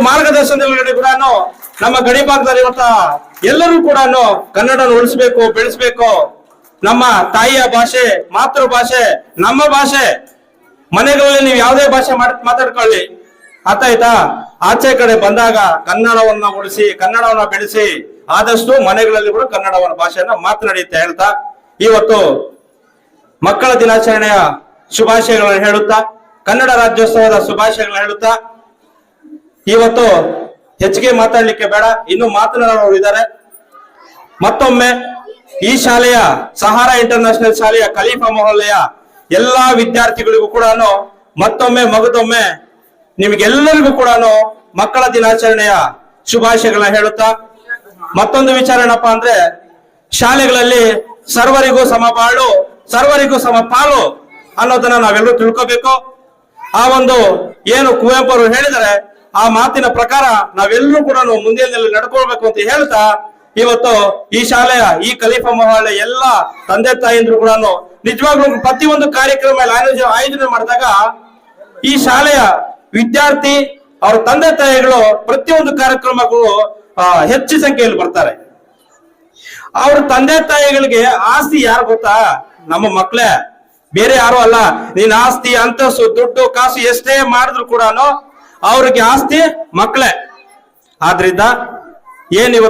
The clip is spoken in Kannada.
ಮಾರ್ಗದರ್ಶನದಲ್ಲಿ ಕೂಡ ನಮ್ಮ ಗಡಿ ಭಾಗದಲ್ಲಿ ಎಲ್ಲರೂ ಕೂಡ ಕನ್ನಡ ಉಳಿಸ್ಬೇಕು, ಬೆಳೆಸ್ಬೇಕು. ನಮ್ಮ ತಾಯಿಯ ಭಾಷೆ, ಮಾತೃ ಭಾಷೆ, ನಮ್ಮ ಭಾಷೆ. ಮನೆಗಳಲ್ಲಿ ನೀವು ಯಾವುದೇ ಭಾಷೆ ಮಾತಾಡ್ಕೊಳ್ಳಿ, ಆಯ್ತಾ? ಆಚೆ ಕಡೆ ಬಂದಾಗ ಕನ್ನಡವನ್ನ ಉಳಿಸಿ, ಕನ್ನಡವನ್ನ ಬೆಳೆಸಿ. ಆದಷ್ಟು ಮನೆಗಳಲ್ಲಿ ಕೂಡ ಕನ್ನಡವನ್ನ ಭಾಷೆಯನ್ನ ಮಾತನಾಡಿ ಅಂತ ಹೇಳ್ತಾ ಇವತ್ತು ಮಕ್ಕಳ ದಿನಾಚರಣೆಯ ಶುಭಾಶಯಗಳನ್ನು ಹೇಳುತ್ತಾ, ಕನ್ನಡ ರಾಜ್ಯೋತ್ಸವದ ಶುಭಾಶಯಗಳನ್ನು ಹೇಳುತ್ತಾ, ಇವತ್ತು ಹೆಚ್ಚಿಗೆ ಮಾತಾಡ್ಲಿಕ್ಕೆ ಬೇಡ, ಇನ್ನು ಮಾತನಾಡೋರು ಇದ್ದಾರೆ. ಮತ್ತೊಮ್ಮೆ ಈ ಶಾಲೆಯ ಸಹಾರಾ ಇಂಟರ್ನ್ಯಾಷನಲ್ ಶಾಲೆಯ ಖಲೀಫಾ ಮೊಹಲ್ಲೆಯ ಎಲ್ಲಾ ವಿದ್ಯಾರ್ಥಿಗಳಿಗೂ ಕೂಡ ಮತ್ತೊಮ್ಮೆ ಮಗದೊಮ್ಮೆ ನಿಮಗೆಲ್ಲರಿಗೂ ಕೂಡ ಮಕ್ಕಳ ದಿನಾಚರಣೆಯ ಶುಭಾಶಯಗಳನ್ನ ಹೇಳುತ್ತಾ, ಮತ್ತೊಂದು ವಿಚಾರ ಏನಪ್ಪಾ ಅಂದ್ರೆ, ಶಾಲೆಗಳಲ್ಲಿ ಸರ್ವರಿಗೂ ಸಮಬಾಳು, ಸರ್ವರಿಗೂ ಸಮಪಾಲು ಅನ್ನೋದನ್ನ ನಾವೆಲ್ಲರೂ ತಿಳ್ಕೋಬೇಕು. ಆ ಒಂದು ಏನು ಕುವೆಂಪು ಅವರು ಹೇಳಿದರೆ ಆ ಮಾತಿನ ಪ್ರಕಾರ ನಾವೆಲ್ಲರೂ ಕೂಡ ಮುಂದಿನಲ್ಲಿ ನಡ್ಕೊಳ್ಬೇಕು ಅಂತ ಹೇಳ್ತಾ, ಇವತ್ತು ಈ ಶಾಲೆಯ ಈ ಖಲೀಫಾ ಮೊಹಲ್ಲೆ ಎಲ್ಲ ತಂದೆ ತಾಯಿಂದ್ರು ಕೂಡ ನಿಜವಾಗ್ಲೂ ಪ್ರತಿಯೊಂದು ಕಾರ್ಯಕ್ರಮ ಆಯೋಜನೆ ಮಾಡಿದಾಗ ಈ ಶಾಲೆಯ ವಿದ್ಯಾರ್ಥಿ ಅವ್ರ ತಂದೆ ತಾಯಿಗಳು ಪ್ರತಿಯೊಂದು ಕಾರ್ಯಕ್ರಮಗಳು ಹೆಚ್ಚು ಸಂಖ್ಯೆಯಲ್ಲಿ ಬರ್ತಾರೆ. ಅವ್ರ ತಂದೆ ತಾಯಿಗಳಿಗೆ ಆಸ್ತಿ ಯಾರು ಗೊತ್ತಾ? ನಮ್ಮ ಮಕ್ಕಳೇ, ಬೇರೆ ಯಾರು ಅಲ್ಲ. ನೀನ್ ಆಸ್ತಿ, ಅಂತಸ್ತು, ದುಡ್ಡು, ಕಾಸು ಎಷ್ಟೇ ಮಾಡಿದ್ರು ಕೂಡ ಅವ್ರಿಗೆ ಆಸ್ತಿ ಮಕ್ಕಳೇ. ಆದ್ರಿಂದ ಏನಿವತ್ತು